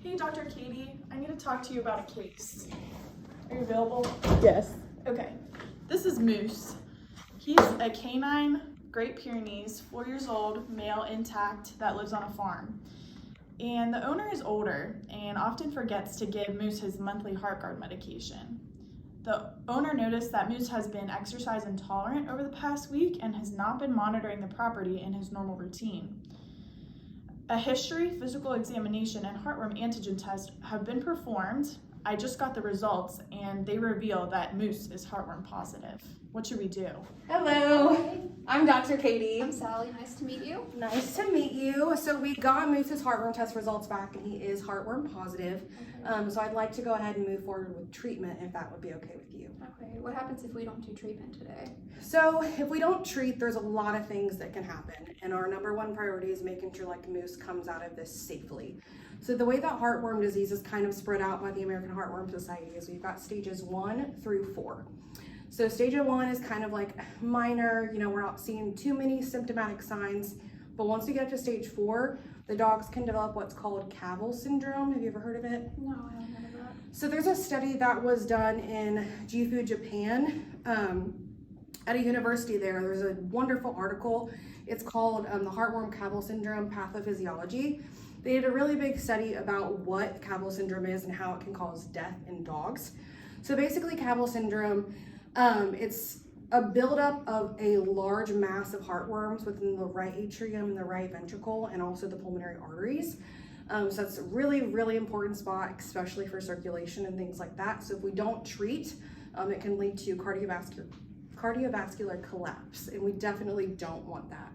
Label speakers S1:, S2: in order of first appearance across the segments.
S1: Hey, Dr. Katie, I need to talk to you about a case. Are you available?
S2: Yes.
S1: Okay. This is Moose. He's a canine Great Pyrenees, 4 years old, male intact, that lives on a farm. And the owner is older and often forgets to give Moose his monthly Heartgard medication. The owner noticed that Moose has been exercise intolerant over the past week and has not been monitoring the property in his normal routine. A history, physical examination, and heartworm antigen test have been performed. I just got the results and they reveal that Moose is heartworm positive. What should we do?
S2: Hello, I'm Dr. Katie.
S3: I'm Sally. Nice to meet you.
S2: Nice to meet you. So we got Moose's heartworm test results back and he is heartworm positive. So I'd like to go ahead and move forward with treatment if that would be okay with you.
S3: Okay. What happens if we don't do treatment today?
S2: So if we don't treat, there's a lot of things that can happen. And our number one priority is making sure like Moose comes out of this safely. So the way that heartworm disease is kind of spread out by the American Heartworm Society is we've got stages 1 through 4. So stage 1 is kind of like minor, we're not seeing too many symptomatic signs, but once we get up to stage 4, the dogs can develop what's called Cavill syndrome. Have you ever heard of it?
S3: No, I haven't heard of that.
S2: So there's a study that was done in Gifu, Japan, at a university there. There's a wonderful article. It's called the Heartworm Cavill Syndrome Pathophysiology. They did a really big study about what Cavill syndrome is and how it can cause death in dogs. So basically Cavill syndrome, it's a buildup of a large mass of heartworms within the right atrium and the right ventricle and also the pulmonary arteries. So that's a really, really important spot, especially for circulation and things like that. So if we don't treat, it can lead to cardiovascular collapse, and we definitely don't want that.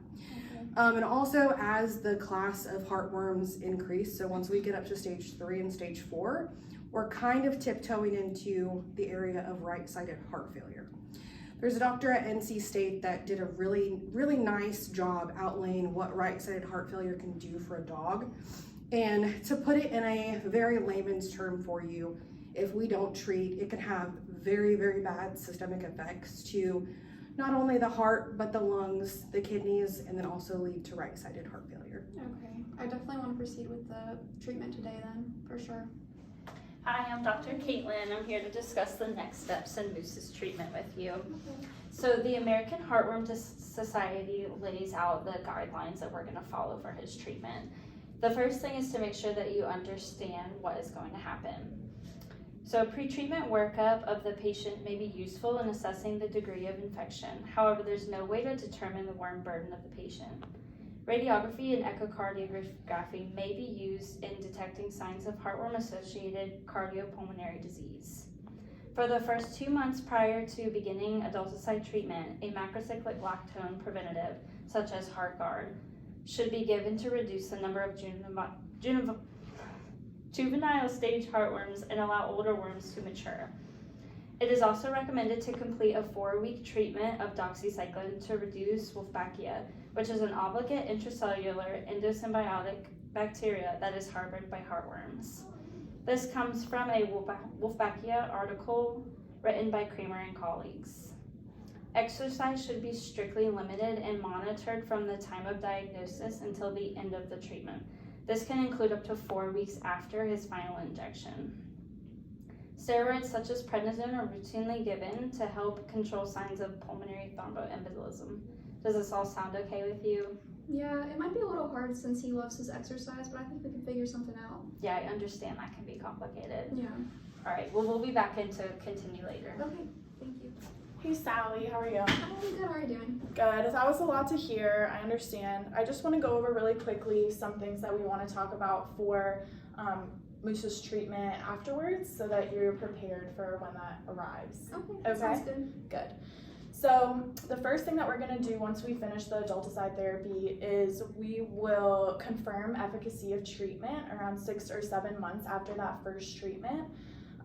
S2: And also as the class of heartworms increase, so once we get up to stage 3 and stage 4, we're kind of tiptoeing into the area of right-sided heart failure. There's a doctor at NC State that did a really, really nice job outlining what right-sided heart failure can do for a dog. And to put it in a very layman's term for you, if we don't treat, it can have very, very bad systemic effects to not only the heart, but the lungs, the kidneys, and then also lead to right-sided heart failure.
S3: Okay. I definitely want to proceed with the treatment today then, for sure.
S4: Hi, I'm Dr. Caitlin. I'm here to discuss the next steps in Moose's treatment with you. So the American Heartworm Society lays out the guidelines that we're going to follow for his treatment. The first thing is to make sure that you understand what is going to happen. So a pre-treatment workup of the patient may be useful in assessing the degree of infection. However, there's no way to determine the worm burden of the patient. Radiography and echocardiography may be used in detecting signs of heartworm-associated cardiopulmonary disease. For the first 2 months prior to beginning adulticide treatment, a macrocyclic lactone preventative, such as Heartgard, should be given to reduce the number of juvenile stage heartworms and allow older worms to mature. It is also recommended to complete a 4-week treatment of doxycycline to reduce Wolbachia, which is an obligate intracellular endosymbiotic bacteria that is harbored by heartworms. This comes from a Wolbachia article written by Kramer and colleagues. Exercise should be strictly limited and monitored from the time of diagnosis until the end of the treatment. This can include up to 4 weeks after his final injection. Steroids such as prednisone are routinely given to help control signs of pulmonary thromboembolism. Does this all sound okay with you?
S3: Yeah, it might be a little hard since he loves his exercise, but I think we can figure something out.
S4: Yeah, I understand that can be complicated.
S3: Yeah.
S4: All right, well, we'll be back in to continue later.
S3: Okay. Thank you.
S1: Hey, Sally, how are you?
S3: I'm really good. How are you doing?
S1: Good. That was a lot to hear. I understand. I just want to go over really quickly some things that we want to talk about for Moose's treatment afterwards so that you're prepared for when that arrives.
S3: Okay. Sounds good.
S1: Good. So the first thing that we're going to do once we finish the adulticide therapy is we will confirm efficacy of treatment around 6 or 7 months after that first treatment.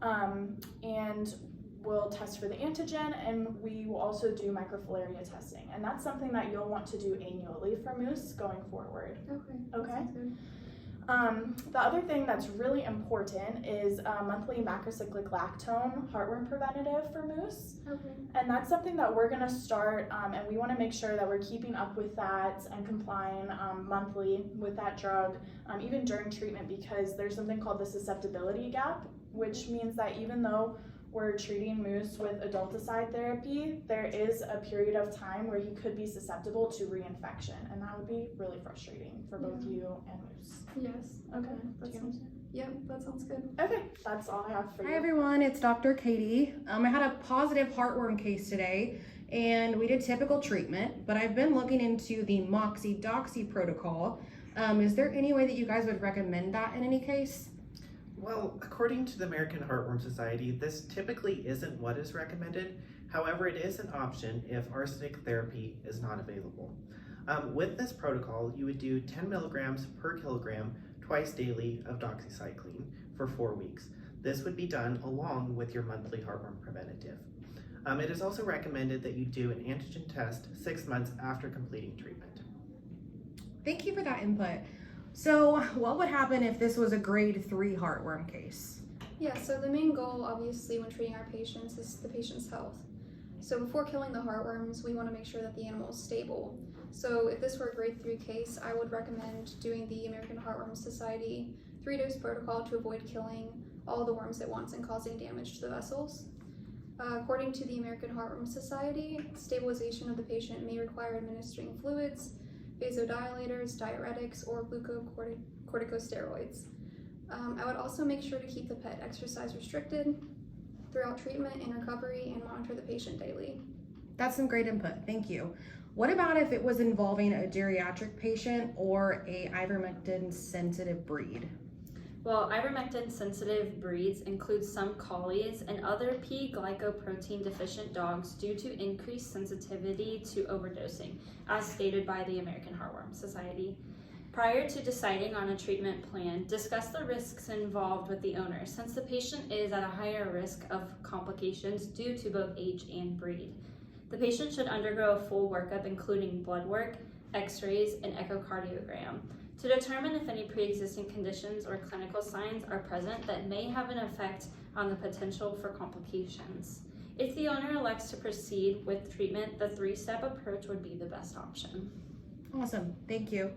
S1: And we'll test for the antigen, and we will also do microfilaria testing. And that's something that you'll want to do annually for Moose going forward.
S3: Okay.
S1: Okay.
S3: Sounds good.
S1: The other thing that's really important is a monthly macrocyclic lactone heartworm preventative for moose.
S3: Okay.
S1: And that's something that we're gonna start, and we wanna make sure that we're keeping up with that and complying monthly with that drug, even during treatment, because there's something called the susceptibility gap, which means that even though we're treating moose with adulticide therapy, there is a period of time where he could be susceptible to reinfection, and that would be really frustrating for both you and moose.
S3: Yes.
S1: Okay.
S3: That sounds. Yep. That sounds good.
S1: Okay, that's all I have for you.
S2: Hi everyone, it's Dr. Katie. I had a positive heartworm case today and we did typical treatment, but I've been looking into the Moxie-Doxy protocol. Is there any way that you guys would recommend that in any case?
S5: Well, according to the American Heartworm Society, this typically isn't what is recommended. However, it is an option if arsenic therapy is not available. With this protocol, you would do 10 milligrams per kilogram twice daily of doxycycline for 4 weeks. This would be done along with your monthly heartworm preventative. It is also recommended that you do an antigen test 6 months after completing treatment.
S2: Thank you for that input. So what would happen if this was a grade 3 heartworm case?
S3: Yeah, so the main goal, obviously, when treating our patients is the patient's health. So before killing the heartworms, we want to make sure that the animal is stable. So if this were a grade 3 case, I would recommend doing the American Heartworm Society 3-dose protocol to avoid killing all the worms at once and causing damage to the vessels. According to the American Heartworm Society, stabilization of the patient may require administering fluids, vasodilators, diuretics, or glucocorticosteroids. I would also make sure to keep the pet exercise restricted throughout treatment and recovery and monitor the patient daily.
S2: That's some great input, thank you. What about if it was involving a geriatric patient or a ivermectin sensitive breed?
S4: Well, ivermectin sensitive breeds include some collies and other P glycoprotein deficient dogs due to increased sensitivity to overdosing, as stated by the American Heartworm Society. Prior to deciding on a treatment plan, discuss the risks involved with the owner, since the patient is at a higher risk of complications due to both age and breed. The patient should undergo a full workup including blood work, x-rays, and echocardiogram to determine if any pre-existing conditions or clinical signs are present that may have an effect on the potential for complications. If the owner elects to proceed with treatment, the 3-step approach would be the best option.
S2: Awesome, thank you.